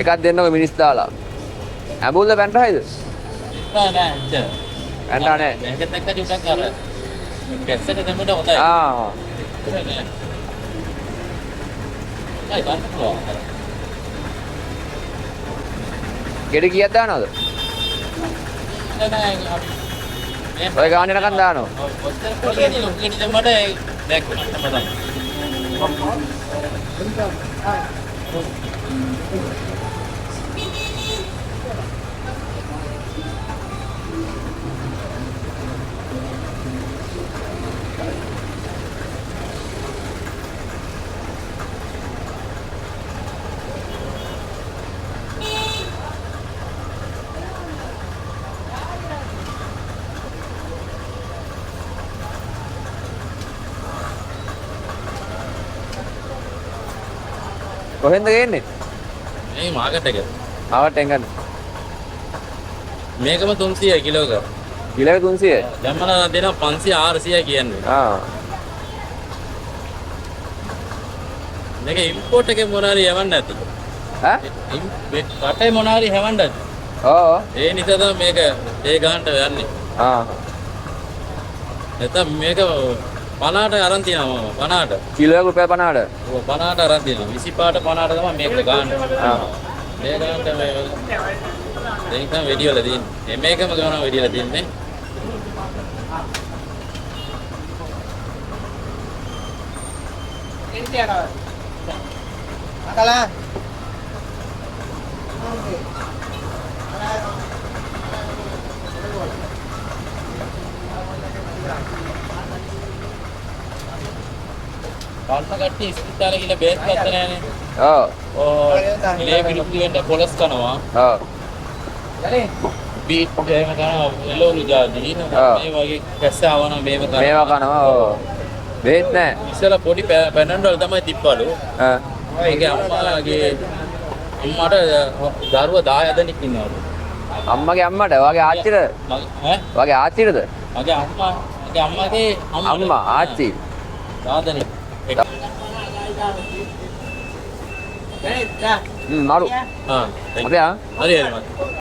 එකක් දෙන්නකො මිනිස් දාලා. ඇඹුල්ද පැන්ටායිද? නෑ පැන්ටා නෑ. මේකත් එක්ක ටිකක් අර කැස්සට දෙමුට හොඳයි. ආ. නෑ ගන්න පුළුවන්. ගෙඩි කීයක් දානවද? නෑ ඔය ගාන යනකම් දානවා. ඔච්චර පොඩි ලොකෙටි දෙමුට දැක්කුණා තමයි. කොහෙන්ද ගේන්නේ? මේ මාකට් එක. ආවට එංගන්න. මේකම 300 කිලෝ එක. කිලෝ 300යි. දැන් මම දෙනවා 500 600 කියන්නේ. ආ. මේක ඉම්පෝට් එකේ මොනාරි යවන්න නැති. ඈ? මේ රටේ මොනාරි හැවන්න නැති. ඕ. ඒ නිසා තමයි මේක ඒ ගානට යන්නේ. ආ. නැත්නම් මේක 50ට අරන් තියනවා මම 50ට. කිලෝ රුපියල් 50ට. ඔව් 50ට අරන් තියනවා. 25ට 50ට තමයි මේක ගාන්න. ආ. මේ ගානට මේ දැන් තමයි වෙඩි වල තියෙන්නේ. මේකම ගාන වෙඩි වල තියෙන්නේ. Akala. පාල්ම කට්ටිය ඉස්පිරිතාලේ ගිහලා බේත් ගත්ත නෑනේ. ඔව්. ඕ ලේ පිළිපිලි වෙන්න පොලස් කනවා. ඔව්. බීට් එහෙම කරනවා එළවලු ජාති. මේ වගේ කැස්ස ආවනම් මේව කරනවා. මේවා කනවා. ඔව්. බේත් නෑ. ඉස්සෙල්ලා පොඩි පැනන්ඩල් තමයි තිබ්බලු. ආ. ඒකේ අම්මාගේ අම්මට දරුවා 10 දෙනෙක් ඉන්නවලු. අම්මගේ අම්මට වගේ ආච්චිද? ඈ? වගේ ආච්චිද? මගේ අම්මාගේ අම්මා ආච්චි. 10 දෙනෙක්. Đây, ra. මාරු. ආ. අපි ආ. හරි හරි මත්.